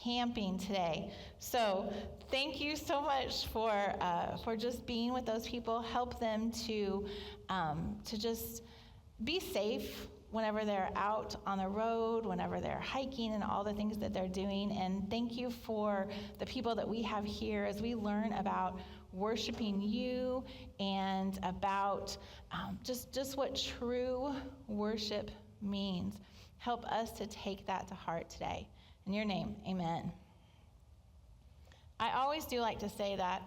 camping today. So thank you so much for just being with those people. Help them to just be safe whenever they're out on the road, whenever they're hiking, and all the things that they're doing. And thank you for the people that we have here as we learn about worshiping you and about just what true worship means. Help us to take that to heart today. In your name, amen. I always do like to say that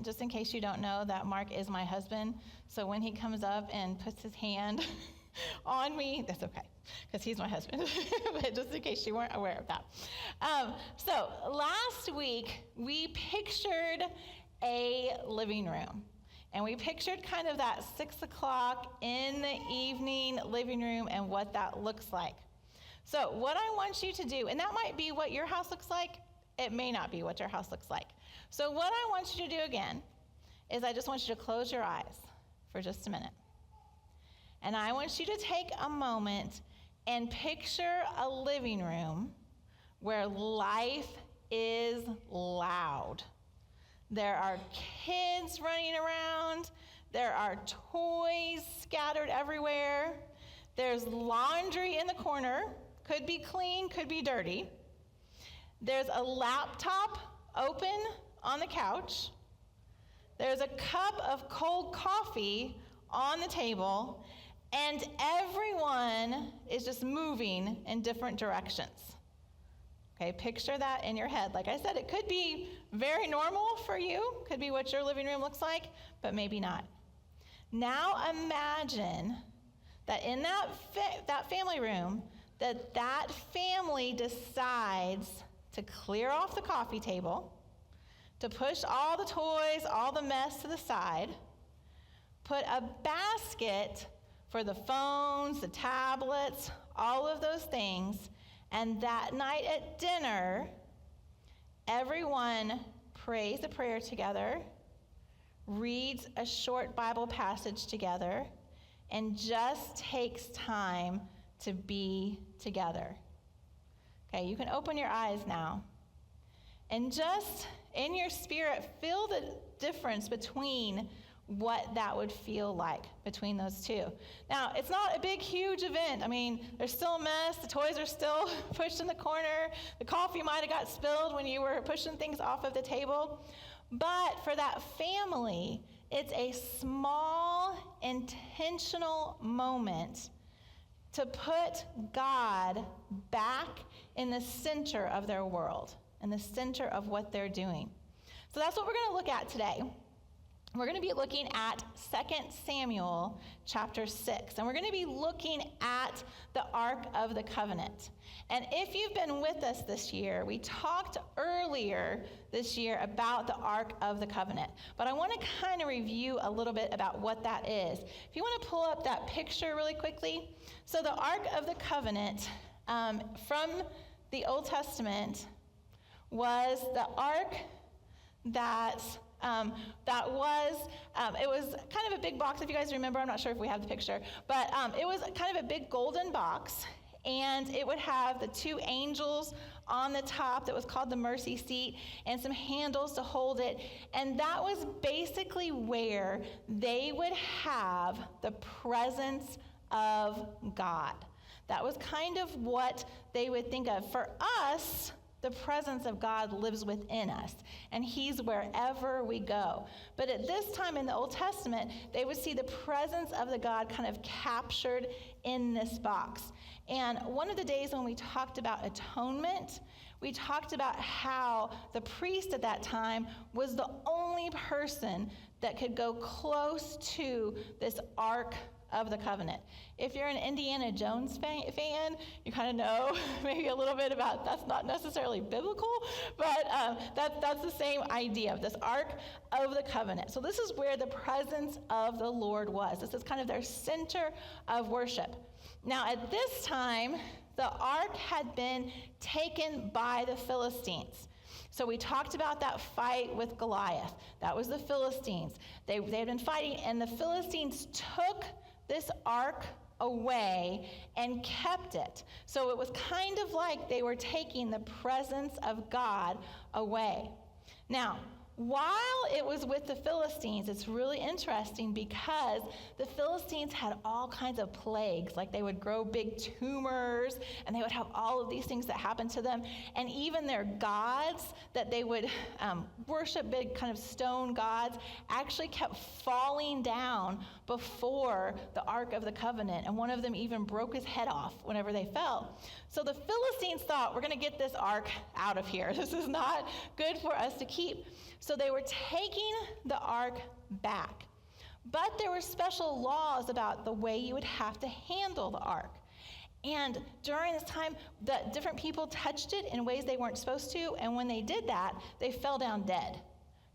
just in case you don't know, that Mark is my husband. So when he comes up and puts his hand on me, that's okay, because he's my husband. But just in case you weren't aware of that. So last week, we pictured a living room. And we pictured kind of that 6 o'clock in the evening living room and what that looks like. So what I want you to do, and that might be what your house looks like, it may not be what your house looks like. So what I want you to do again is I just want you to close your eyes for just a minute. And I want you to take a moment and picture a living room where life is loud. There are kids running around. There are toys scattered everywhere. There's laundry in the corner. Could be clean, could be dirty. There's a laptop open on the couch. There's a cup of cold coffee on the table. And everyone is just moving in different directions. Okay, picture that in your head. Like I said, it could be very normal for you, could be what your living room looks like, but maybe not. Now imagine that in that family room, that family decides to clear off the coffee table, to push all the toys, all the mess to the side, put a basket for the phones, the tablets, all of those things. And that night at dinner, everyone prays a prayer together, reads a short Bible passage together, and just takes time to be together. Okay, you can open your eyes now. And just in your spirit, feel the difference between what that would feel like between those two. Now, it's not a big, huge event. I mean, there's still a mess. The toys are still pushed in the corner. The coffee might have got spilled when you were pushing things off of the table. But for that family, it's a small, intentional moment to put God back in the center of their world, in the center of what they're doing. So that's what we're going to look at today. We're going to be looking at 2 Samuel chapter 6, and we're going to be looking at the Ark of the Covenant. And if you've been with us this year, we talked earlier this year about the Ark of the Covenant, but I want to kind of review a little bit about what that is. If you want to pull up that picture really quickly. So the Ark of the Covenant from the Old Testament was the ark that it was kind of a big box. If you guys remember, I'm not sure if we have the picture, but it was kind of a big golden box, and it would have the two angels on the top that was called the mercy seat and some handles to hold it, and that was basically where they would have the presence of God. That was kind of what they would think of. For us, the presence of God lives within us, and he's wherever we go. But at this time in the Old Testament, they would see the presence of the God kind of captured in this box. And one of the days when we talked about atonement, we talked about how the priest at that time was the only person that could go close to this Ark of the Covenant. If you're an Indiana Jones fan, you kind of know maybe a little bit about, that's not necessarily biblical, but that's the same idea of this Ark of the Covenant. So this is where the presence of the Lord was. This is kind of their center of worship. Now at this time, the Ark had been taken by the Philistines. So we talked about that fight with Goliath. That was the Philistines. They had been fighting, and the Philistines took this Ark away and kept it. So it was kind of like they were taking the presence of God away. Now, while it was with the Philistines, it's really interesting because the Philistines had all kinds of plagues. Like they would grow big tumors, and they would have all of these things that happened to them. And even their gods that they would worship, big kind of stone gods, actually kept falling down before the Ark of the Covenant. And one of them even broke his head off whenever they fell. So the Philistines thought, we're going to get this ark out of here. This is not good for us to keep. So they were taking the ark back. But there were special laws about the way you would have to handle the ark. And during this time, the different people touched it in ways they weren't supposed to. And when they did that, they fell down dead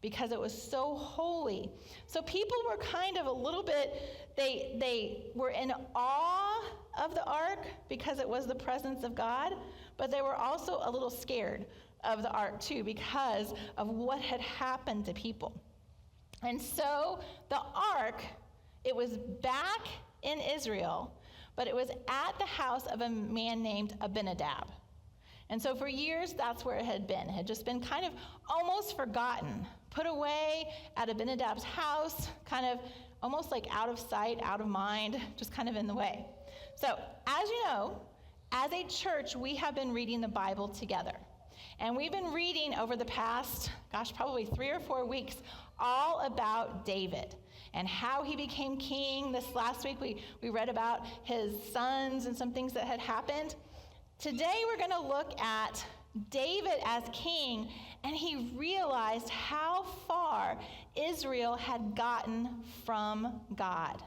because it was so holy. So people were kind of a little bit, they were in awe of the ark because it was the presence of God, but they were also a little scared of the ark too because of what had happened to people. And so the ark, it was back in Israel, but it was at the house of a man named Abinadab. And so for years, that's where it had been. It had just been kind of almost forgotten, put away at Abinadab's house, kind of almost like out of sight, out of mind, just kind of in the way. So as you know, as a church, we have been reading the Bible together. And we've been reading over the past, probably 3 or 4 weeks, all about David and how he became king. This last week, we read about his sons and some things that had happened. Today, we're going to look at David as king, and he realized how far Israel had gotten from God.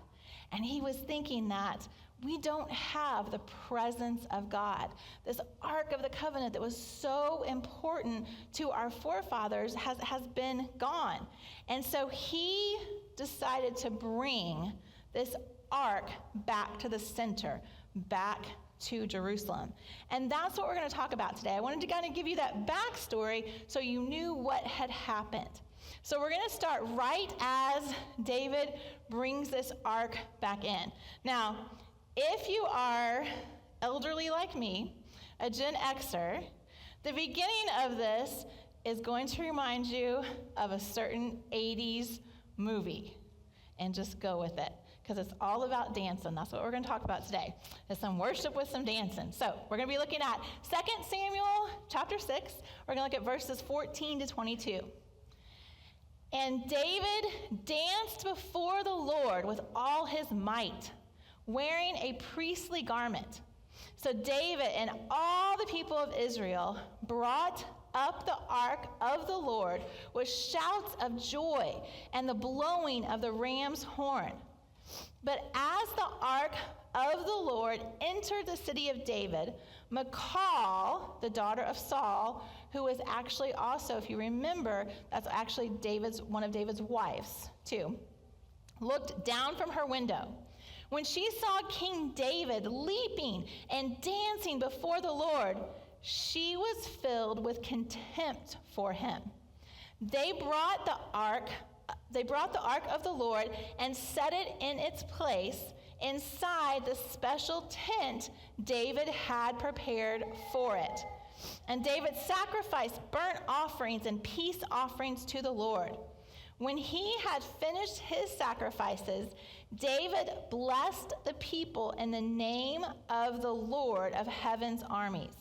And he was thinking that we don't have the presence of God. This Ark of the Covenant that was so important to our forefathers has been gone. And so he decided to bring this Ark back to the center, back to Jerusalem. And that's what we're going to talk about today. I wanted to kind of give you that backstory so you knew what had happened. So we're going to start right as David brings this Ark back in. Now, if you are elderly like me, a Gen Xer, the beginning of this is going to remind you of a certain 80s movie. And just go with it, because it's all about dancing. That's what we're going to talk about today. It's some worship with some dancing. So we're going to be looking at 2 Samuel chapter 6. We're going to look at verses 14 to 22. And David danced before the Lord with all his might, wearing a priestly garment. So David and all the people of Israel brought up the ark of the Lord with shouts of joy and the blowing of the ram's horn. But as the ark of the Lord entered the city of David, Michal, the daughter of Saul, who was actually also, if you remember, that's actually one of David's wives too, looked down from her window. When she saw King David leaping and dancing before the Lord, she was filled with contempt for him. They brought the ark of the Lord and set it in its place inside the special tent David had prepared for it. And David sacrificed burnt offerings and peace offerings to the Lord. When he had finished his sacrifices, David blessed the people in the name of the Lord of heaven's armies.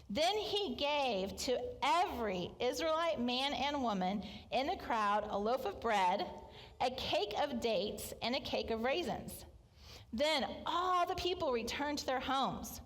Then he gave to every Israelite man and woman in the crowd a loaf of bread, a cake of dates, and a cake of raisins. Then all the people returned to their homes.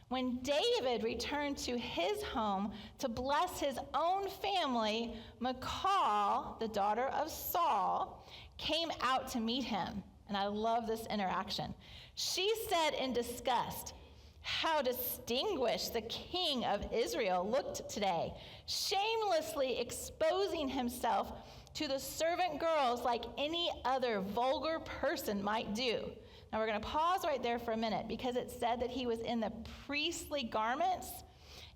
When David returned to his home to bless his own family, Michal, the daughter of Saul, came out to meet him. And I love this interaction. She said in disgust, "How distinguished the king of Israel looked today, shamelessly exposing himself to the servant girls like any other vulgar person might do." Now we're going to pause right there for a minute because it said that he was in the priestly garments.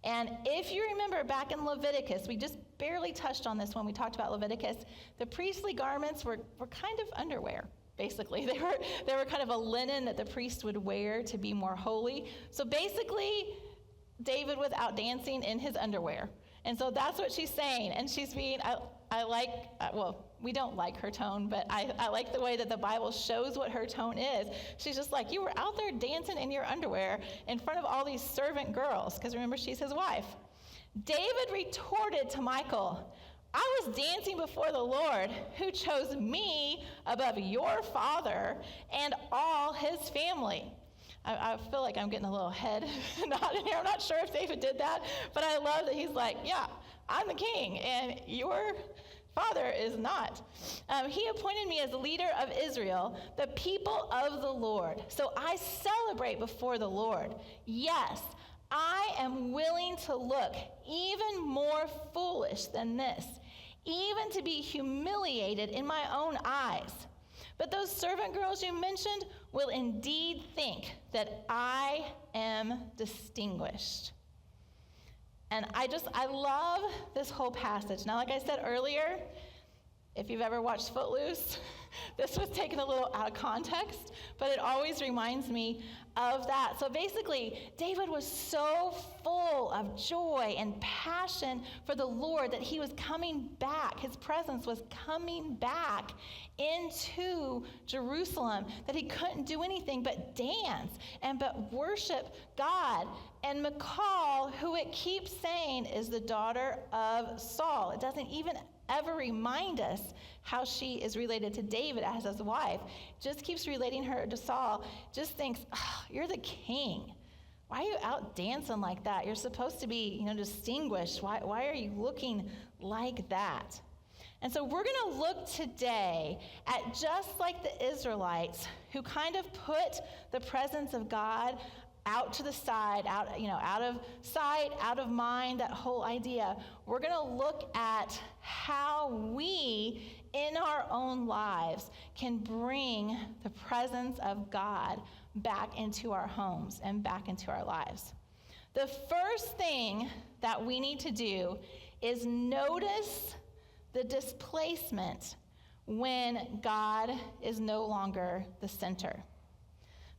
And if you remember back in Leviticus, we just barely touched on this when we talked about Leviticus, the priestly garments were kind of underwear. basically. They were kind of a linen that the priest would wear to be more holy. So basically, David was out dancing in his underwear. And so that's what she's saying. And she's being, we don't like her tone, but I like the way that the Bible shows what her tone is. She's just like, you were out there dancing in your underwear in front of all these servant girls, because remember, she's his wife. David retorted to Michal, I was dancing before the Lord, who chose me above your father and all his family. I feel like I'm getting a little head nod in here. I'm not sure if David did that, but I love that he's like, yeah, I'm the king, and your father is not. He appointed me as leader of Israel, the people of the Lord. So I celebrate before the Lord. Yes, I am willing to look even more foolish than this, even to be humiliated in my own eyes. But those servant girls you mentioned will indeed think that I am distinguished. And I love this whole passage. Now, like I said earlier, if you've ever watched Footloose, this was taken a little out of context, but it always reminds me of that. So basically, David was so full of joy and passion for the Lord that he was coming back. His presence was coming back into Jerusalem, that he couldn't do anything but dance and but worship God. And Michal, who it keeps saying is the daughter of Saul, it doesn't even ever remind us how she is related to David as his wife. Just keeps relating her to Saul. Just thinks, oh, you're the king. Why are you out dancing like that? You're supposed to be, distinguished. Why are you looking like that? And so we're going to look today at just like the Israelites who kind of put the presence of God out to the side, out of sight, out of mind, that whole idea. We're going to look at how we, in our own lives, can bring the presence of God back into our homes and back into our lives. The first thing that we need to do is notice the displacement when God is no longer the center.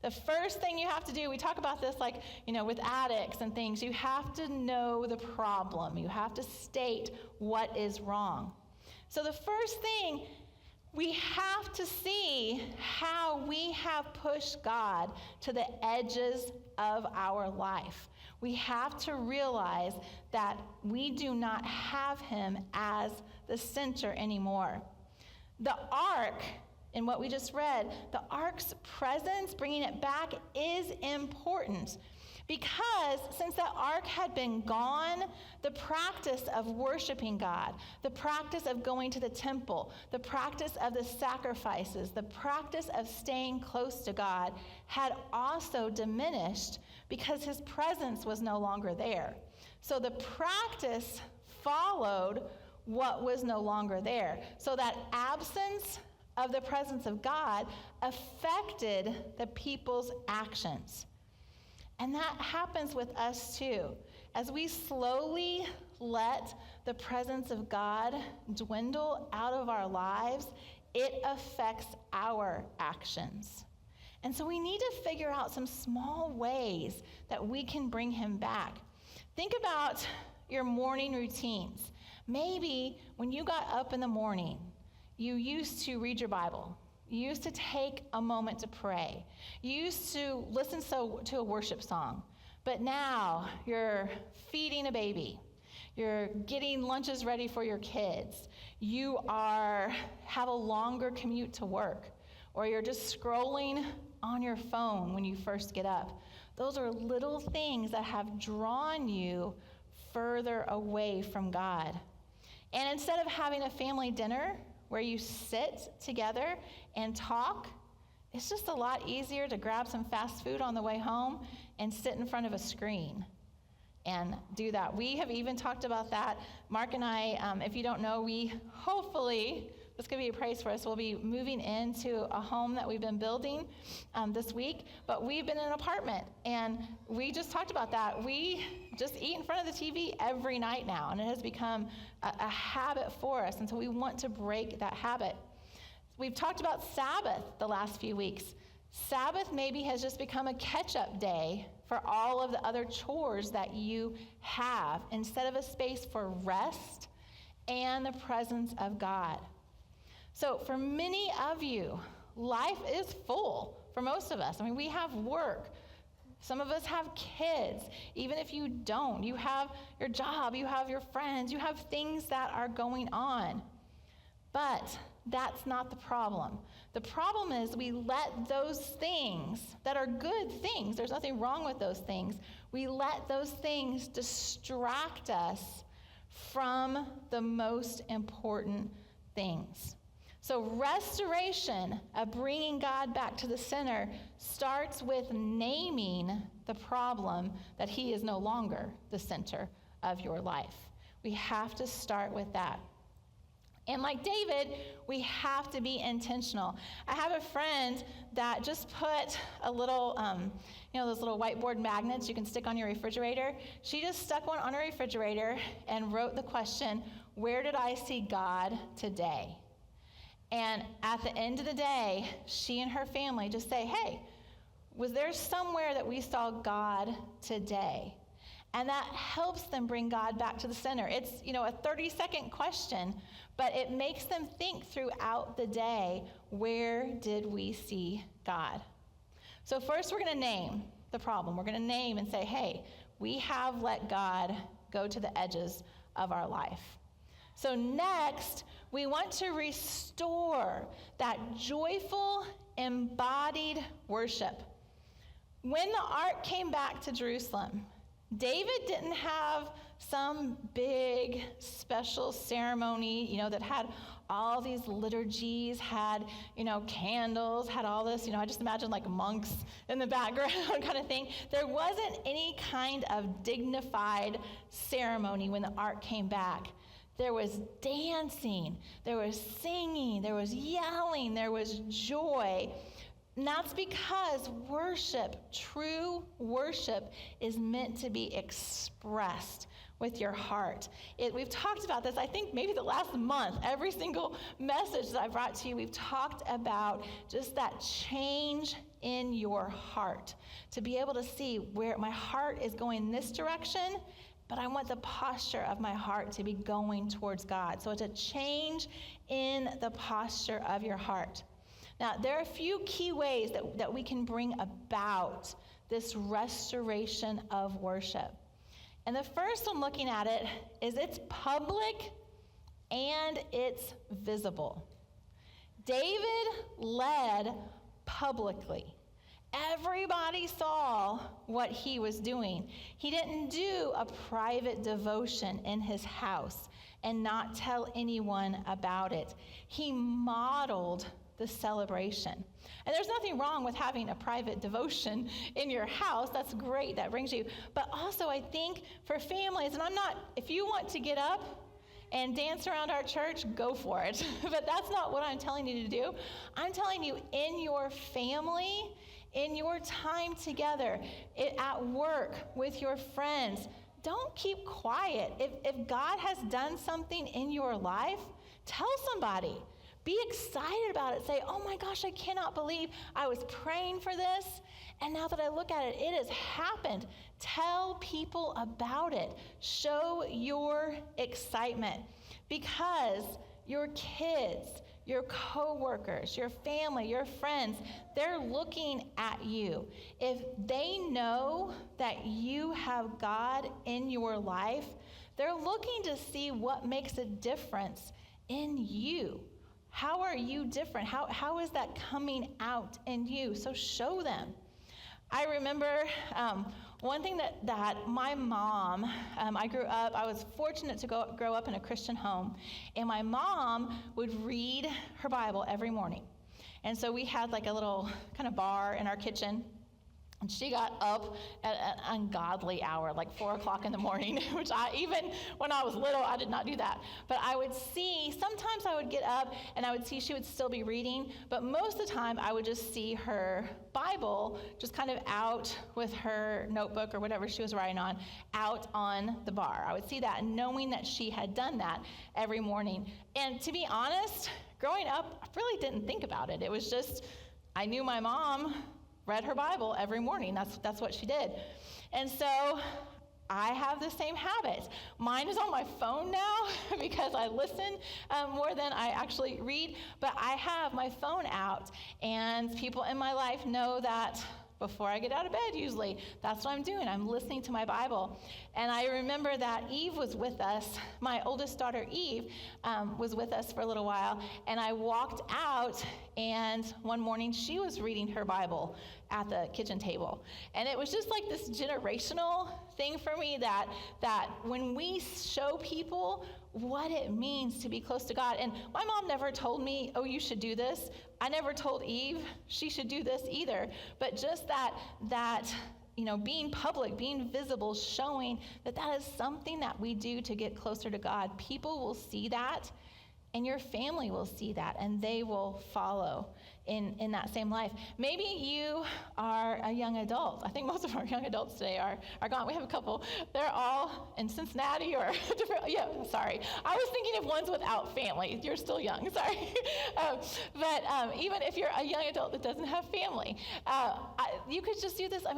The first thing you have to do, we talk about this with addicts and things, you have to know the problem. You have to state what is wrong. So the first thing, we have to see how we have pushed God to the edges of our life. We have to realize that we do not have him as the center anymore. The ark, in what we just read, the ark's presence, bringing it back, is important because since the ark had been gone, the practice of worshiping God, the practice of going to the temple, the practice of the sacrifices, the practice of staying close to God had also diminished because his presence was no longer there. So the practice followed what was no longer there. So that absence of the presence of God affected the people's actions. And that happens with us too. As we slowly let the presence of God dwindle out of our lives, it affects our actions. And so we need to figure out some small ways that we can bring him back. Think about your morning routines. Maybe when you got up in the morning, you used to read your Bible. You used to take a moment to pray. You used to listen to a worship song. But now you're feeding a baby. You're getting lunches ready for your kids. You have a longer commute to work. Or you're just scrolling on your phone when you first get up. Those are little things that have drawn you further away from God. And instead of having a family dinner where you sit together and talk, it's just a lot easier to grab some fast food on the way home and sit in front of a screen and do that. We have even talked about that. Mark and I, if you don't know, we hopefully, this could be a praise for us, we'll be moving into a home that we've been building this week, but we've been in an apartment, and we just talked about that. We just eat in front of the TV every night now, and it has become a habit for us, and so we want to break that habit. We've talked about Sabbath the last few weeks. Sabbath maybe has just become a catch-up day for all of the other chores that you have instead of a space for rest and the presence of God. So for many of you, life is full for most of us. I mean, we have work. Some of us have kids. Even if you don't, you have your job, you have your friends, you have things that are going on. But that's not the problem. The problem is we let those things that are good things, there's nothing wrong with those things, we let those things distract us from the most important things. So restoration of bringing God back to the center starts with naming the problem that he is no longer the center of your life. We have to start with that. And like David, we have to be intentional. I have a friend that just put a little, those little whiteboard magnets you can stick on your refrigerator. She just stuck one on her refrigerator and wrote the question, where did I see God today? And at the end of the day, she and her family just say, hey, was there somewhere that we saw God today? And that helps them bring God back to the center. It's, a 30-second question, but it makes them think throughout the day, where did we see God? So first we're going to name the problem. We're going to name and say, hey, we have let God go to the edges of our life. So next, we want to restore that joyful, embodied worship. When the ark came back to Jerusalem, David didn't have some big special ceremony, that had all these liturgies, had, candles, had all this, I just imagine like monks in the background kind of thing. There wasn't any kind of dignified ceremony when the ark came back. There was dancing, there was singing, there was yelling, there was joy. And that's because worship, true worship, is meant to be expressed with your heart. We've talked about this, I think maybe the last month. Every single message that I brought to you, we've talked about just that change in your heart. To be able to see where my heart is going this direction, but I want the posture of my heart to be going towards God. So it's a change in the posture of your heart. Now, there are a few key ways that we can bring about this restoration of worship. And the first one looking at it is it's public and it's visible. David led publicly. Everybody saw what he was doing. He didn't do a private devotion in his house and not tell anyone about it. He modeled the celebration. And there's nothing wrong with having a private devotion in your house. That's great. That brings you. But also, I think for families, and if you want to get up and dance around our church, go for it. But that's not what I'm telling you to do. I'm telling you, in your family, in your time together, at work, with your friends, don't keep quiet. If God has done something in your life, tell somebody. Be excited about it. Say, oh my gosh, I cannot believe I was praying for this, and now that I look at it, it has happened. Tell people about it. Show your excitement, because your kids, your coworkers, your family, your friends, they're looking at you. If they know that you have God in your life, they're looking to see what makes a difference in you. How are you different? How is that coming out in you? So show them. I remember one thing that my mom, I was fortunate to grow up in a Christian home, and my mom would read her Bible every morning. And so we had like a little kind of bar in our kitchen. And she got up at an ungodly hour, like 4 o'clock in the morning, which even when I was little, I did not do that. But I would see, sometimes I would get up and I would see she would still be reading, but most of the time I would just see her Bible just kind of out with her notebook or whatever she was writing on, out on the bar. I would see that, knowing that she had done that every morning. And to be honest, Growing up, I really didn't think about it. It was just, I knew my mom read her Bible every morning. That's what she did. And so I have the same habit. Mine is on my phone now because I listen more than I actually read, but I have my phone out, and people in my life know that before I get out of bed, usually, that's what I'm doing. I'm listening to my Bible. And I remember that Eve was with us. My oldest daughter, Eve, was with us for a little while. And I walked out, and one morning she was reading her Bible at the kitchen table. And it was just like this generational thing for me that when we show people what it means to be close to God. And my mom never told me, oh, you should do this. I never told Eve she should do this either. But just that being public, being visible, showing that is something that we do to get closer to God. People will see that, and your family will see that, and they will follow in that same life. Maybe you are a young adult. I think most of our young adults today are gone. We have a couple. They're all in Cincinnati or different. Yeah, sorry. I was thinking of ones without family. You're still young. Sorry. But even if you're a young adult that doesn't have family, you could just do this. I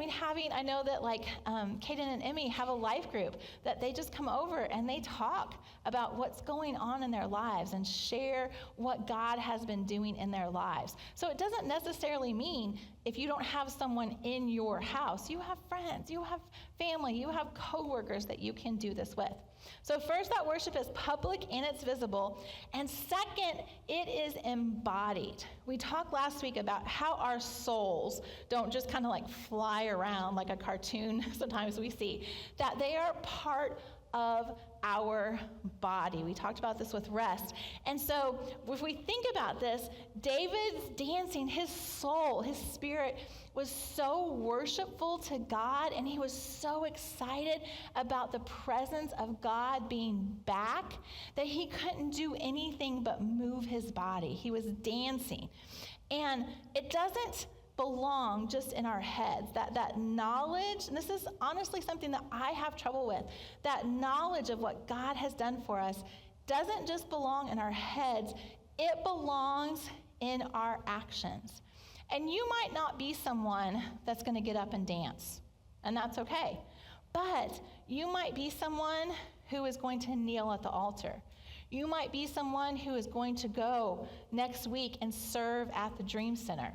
know that Kaden and Emmy have a life group that they just come over and they talk about what's going on in their lives and share what God has been doing in their lives. So it doesn't necessarily mean if you don't have someone in your house, you have friends, you have family, you have coworkers that you can do this with. So first, that worship is public and it's visible. And second, it is embodied. We talked last week about how our souls don't just kind of fly around like a cartoon sometimes we see, that they are part of our body. We talked about this with rest. And so if we think about this, David's dancing, his soul, his spirit was so worshipful to God, and he was so excited about the presence of God being back that he couldn't do anything but move his body. He was dancing. And it doesn't belong just in our heads. That knowledge, and this is honestly something that I have trouble with, that knowledge of what God has done for us doesn't just belong in our heads, it belongs in our actions. And you might not be someone that's going to get up and dance, and that's okay. But you might be someone who is going to kneel at the altar. You might be someone who is going to go next week and serve at the Dream Center.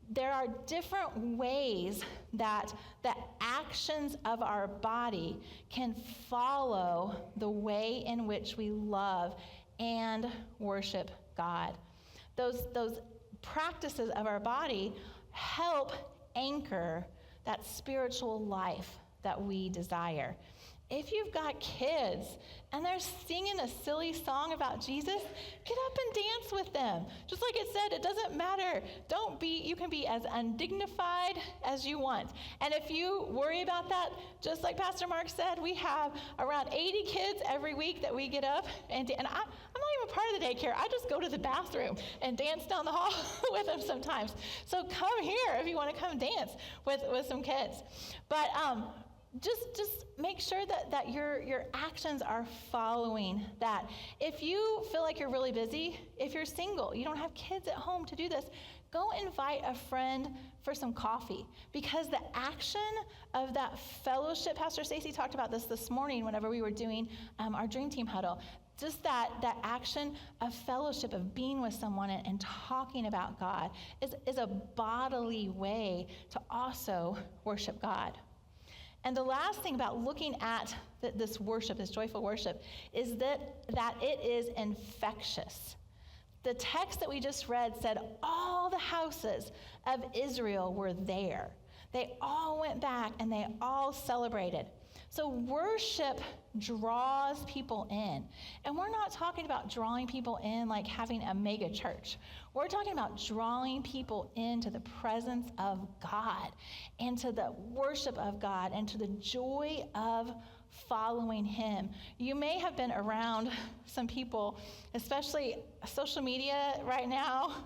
There are different ways that the actions of our body can follow the way in which we love and worship God. Those practices of our body help anchor that spiritual life that we desire. If you've got kids and they're singing a silly song about Jesus, get up and dance with them. Just like it said, it doesn't matter. You can be as undignified as you want. And if you worry about that, just like Pastor Mark said, we have around 80 kids every week that we get up and I'm not even part of the daycare. I just go to the bathroom and dance down the hall with them sometimes. So come here if you want to come dance with some kids. But just make sure that your actions are following that. If you feel like you're really busy, if you're single, you don't have kids at home to do this, go invite a friend for some coffee, because the action of that fellowship, Pastor Stacy talked about this morning whenever we were doing our Dream Team huddle, just that action of fellowship, of being with someone and talking about God is a bodily way to also worship God. And the last thing about looking at this worship, this joyful worship, is that it is infectious. The text that we just read said all the houses of Israel were there. They all went back and they all celebrated. So worship draws people in. And we're not talking about drawing people in like having a mega church. We're talking about drawing people into the presence of God and to the worship of God and to the joy of following him. You may have been around some people, especially social media right now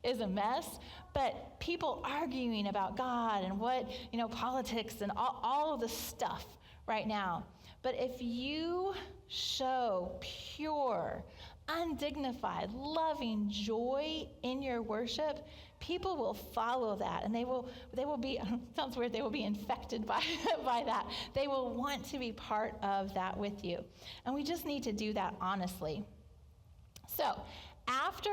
is a mess, but people arguing about God and what, politics and all of the stuff right now. But if you show pure, undignified, loving joy in your worship, people will follow that, and they will be, sounds weird, they will be infected by that. They will want to be part of that with you. And we just need to do that honestly. So after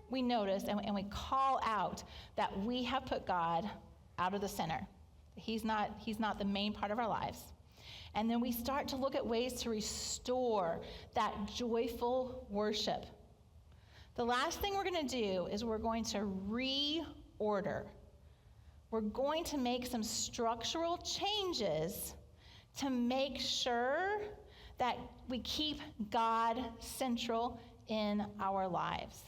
we notice and we call out that we have put God out of the center, he's not the main part of our lives, and then we start to look at ways to restore that joyful worship, the last thing we're going to do is we're going to reorder. We're going to make some structural changes to make sure that we keep God central in our lives.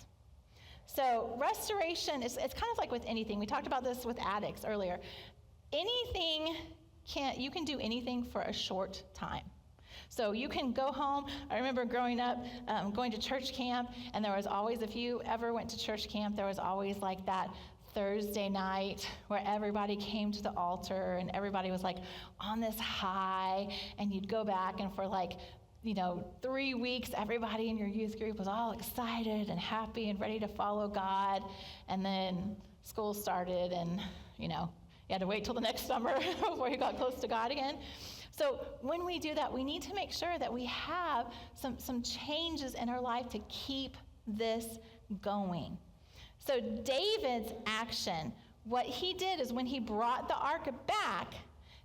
So restoration is, it's kind of like with anything. We talked about this with addicts earlier. You can do anything for a short time. So you can go home. I remember growing up, going to church camp, and there was always, if you ever went to church camp, there was always like that Thursday night where everybody came to the altar and everybody was like on this high, and you'd go back, and for 3 weeks, everybody in your youth group was all excited and happy and ready to follow God. And then school started, and you had to wait till the next summer before you got close to God again. So when we do that, we need to make sure that we have some changes in our life to keep this going. So David's action, what he did is when he brought the ark back,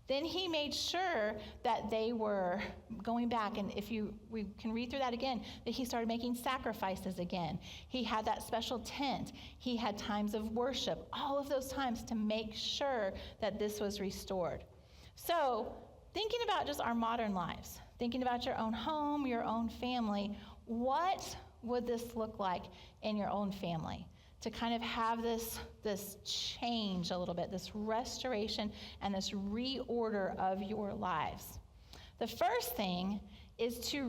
then he made sure that they were going back. And we can read through that again, that he started making sacrifices again. He had that special tent. He had times of worship, all of those times to make sure that this was restored. So thinking about just our modern lives, thinking about your own home, your own family, what would this look like in your own family? To kind of have this change a little bit, this restoration and this reorder of your lives. The first thing is to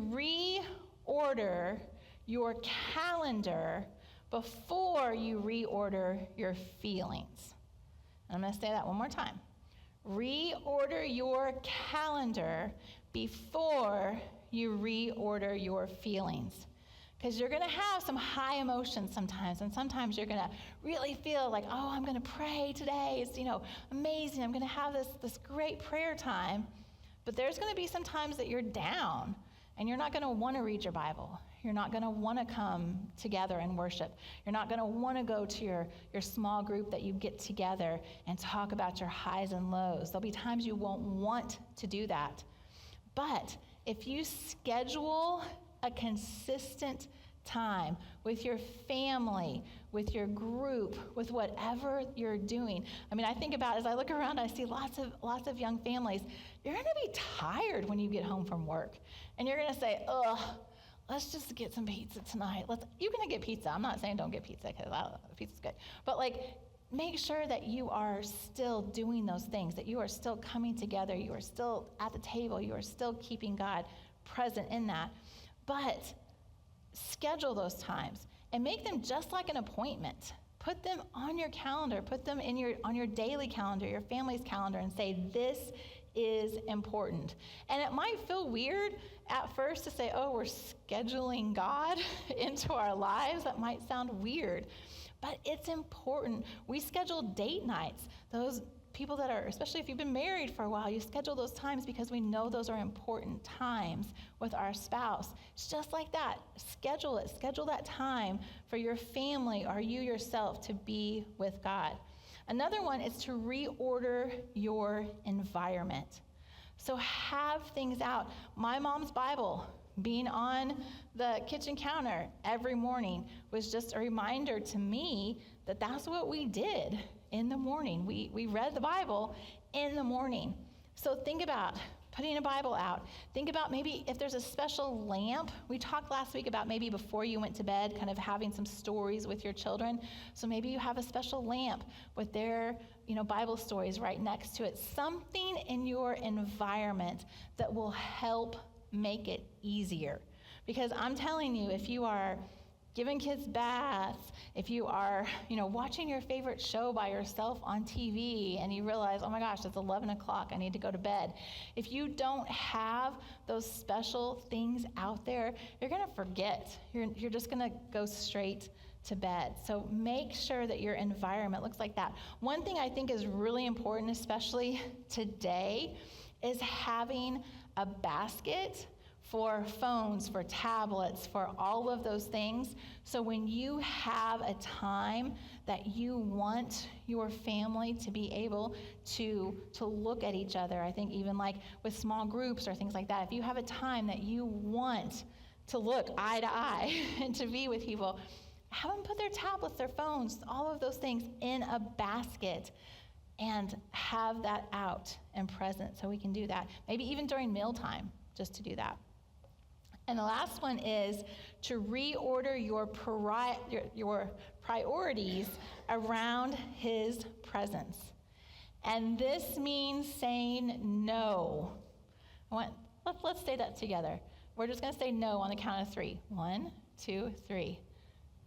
reorder your calendar before you reorder your feelings. I'm going to say that one more time. Reorder your calendar before you reorder your feelings. Because you're going to have some high emotions sometimes, and sometimes you're going to really feel like, oh, I'm going to pray today. It's, amazing. I'm going to have this great prayer time. But there's going to be some times that you're down, and you're not going to want to read your Bible. You're not going to want to come together and worship. You're not going to want to go to your small group that you get together and talk about your highs and lows. There'll be times you won't want to do that. But if you schedule a consistent time with your family, with your group, with whatever you're doing. I mean, I think about, as I look around, I see lots of young families. You're going to be tired when you get home from work. And you're going to say, let's just get some pizza tonight. You're going to get pizza. I'm not saying don't get pizza, because pizza's good. But make sure that you are still doing those things, that you are still coming together, you are still at the table, you are still keeping God present in that. But schedule those times and make them just like an appointment. Put them on your calendar. Put them on your daily calendar, your family's calendar, and say, this is important. And it might feel weird at first to say, oh, we're scheduling God into our lives. That might sound weird, but it's important. We schedule date nights. Those people that are, especially if you've been married for a while, you schedule those times because we know those are important times with our spouse. It's just like that. Schedule it. Schedule that time for your family or you yourself to be with God. Another one is to reorder your environment. So have things out. My mom's Bible being on the kitchen counter every morning was just a reminder to me that that's what we did in the morning. We read the Bible in the morning. So think about putting a Bible out. Think about maybe if there's a special lamp. We talked last week about maybe before you went to bed, kind of having some stories with your children. So maybe you have a special lamp with their Bible stories right next to it. Something in your environment that will help make it easier. Because I'm telling you, if you are giving kids baths, if you are, watching your favorite show by yourself on TV and you realize, oh my gosh, it's 11 o'clock, I need to go to bed. If you don't have those special things out there, you're going to forget. You're just going to go straight to bed. So make sure that your environment looks like that. One thing I think is really important, especially today, is having a basket for phones, for tablets, for all of those things. So when you have a time that you want your family to be able to look at each other, I think even like with small groups or things like that, if you have a time that you want to look eye to eye and to be with people, have them put their tablets, their phones, all of those things in a basket and have that out and present so we can do that. Maybe even during mealtime, just to do that. And the last one is to reorder your priorities around his presence. And this means saying no. Let's say that together. We're just going to say no on the count of 3. 1, 2, 3.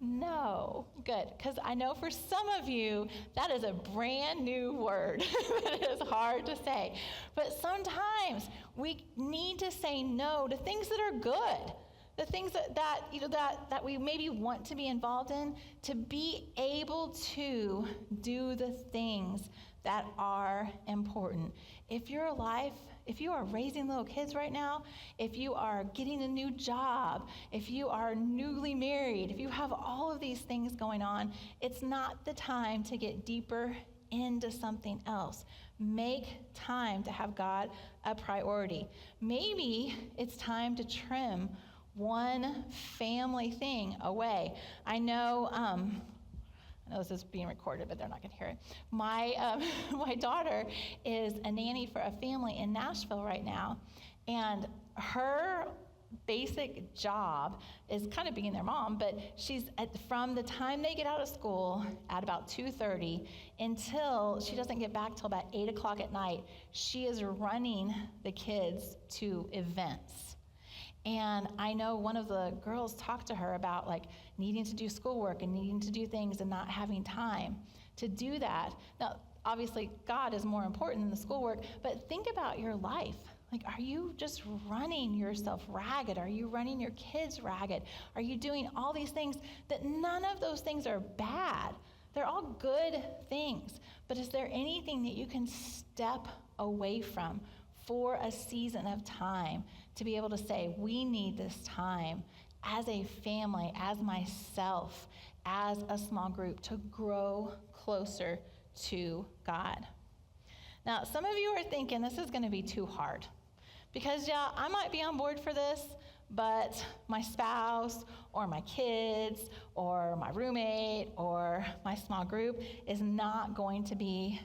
No. Good. Because I know for some of you, that is a brand new word that is hard to say. But sometimes we need to say no to things that are good, the things that we maybe want to be involved in, to be able to do the things that are important. If you are raising little kids right now, if you are getting a new job, if you are newly married, if you have all of these things going on, it's not the time to get deeper into something else. Make time to have God a priority. Maybe it's time to trim one family thing away. I know this is being recorded, but they're not going to hear it. My daughter is a nanny for a family in Nashville right now, and her basic job is kind of being their mom, but from the time they get out of school at about 2:30 until she doesn't get back till about 8 o'clock at night, she is running the kids to events. And I know one of the girls talked to her about like needing to do schoolwork and needing to do things and not having time to do that. Now, obviously, God is more important than the schoolwork, but think about your life. Like, are you just running yourself ragged? Are you running your kids ragged? Are you doing all these things that none of those things are bad? They're all good things. But is there anything that you can step away from for a season of time to be able to say, we need this time as a family, as myself, as a small group to grow closer to God? Now, some of you are thinking this is going to be too hard because, yeah, I might be on board for this, but my spouse or my kids or my roommate or my small group is not going to be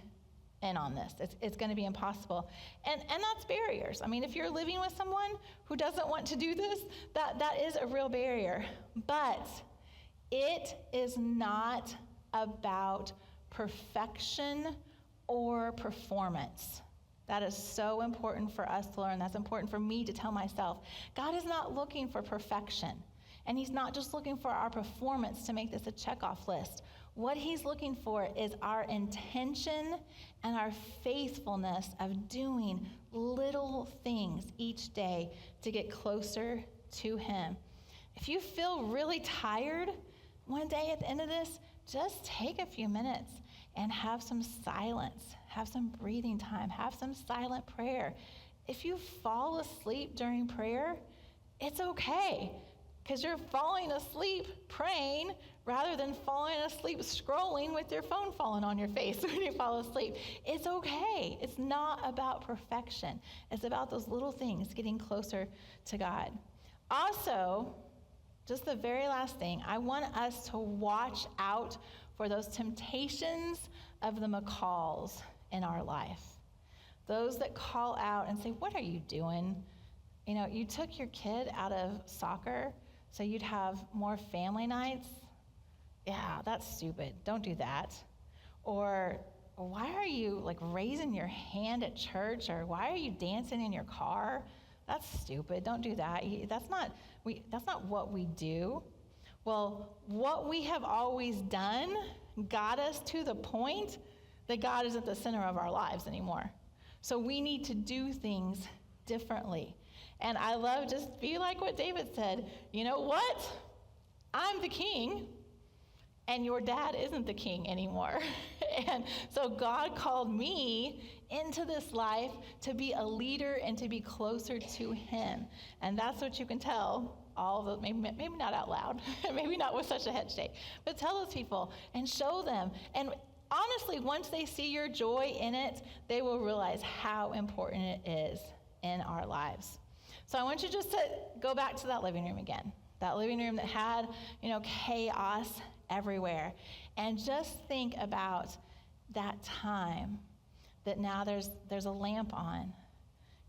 in on this. It's going to be impossible. And that's barriers. I mean, if you're living with someone who doesn't want to do this, that is a real barrier. But it is not about perfection or performance. That is so important for us to learn. That's important for me to tell myself. God is not looking for perfection. And he's not just looking for our performance to make this a checkoff list. What he's looking for is our intention and our faithfulness of doing little things each day to get closer to him. If you feel really tired one day at the end of this, just take a few minutes and have some silence, have some breathing time, have some silent prayer. If you fall asleep during prayer, it's okay, because you're falling asleep praying rather than falling asleep scrolling with your phone falling on your face when you fall asleep. It's okay. It's not about perfection. It's about those little things, getting closer to God. Also, just the very last thing, I want us to watch out for those temptations of the McCalls in our life. Those that call out and say, what are you doing? You took your kid out of soccer so you'd have more family nights. Yeah, that's stupid. Don't do that. Or why are you raising your hand at church? Or why are you dancing in your car? That's stupid. Don't do that. That's not what we do. Well, what we have always done got us to the point that God isn't the center of our lives anymore. So we need to do things differently. And I love just be like what David said. You know what? I'm the king, and your dad isn't the king anymore. And so God called me into this life to be a leader and to be closer to him. And that's what you can tell all of those, maybe not out loud, maybe not with such a head shake, but tell those people and show them. And honestly, once they see your joy in it, they will realize how important it is in our lives. So I want you just to go back to that living room again, that living room that had, chaos everywhere. And just think about that time that now there's a lamp on.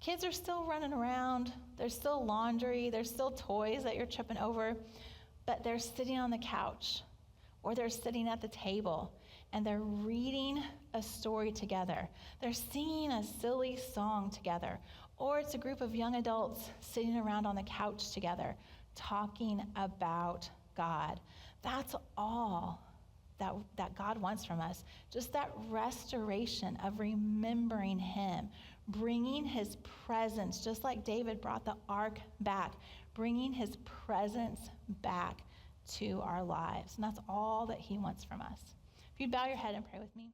Kids are still running around. There's still laundry. There's still toys that you're tripping over. But they're sitting on the couch or they're sitting at the table and they're reading a story together. They're singing a silly song together. Or it's a group of young adults sitting around on the couch together talking about God. That's all that God wants from us. Just that restoration of remembering him, bringing his presence, just like David brought the ark back, bringing his presence back to our lives. And that's all that he wants from us. If you'd bow your head and pray with me.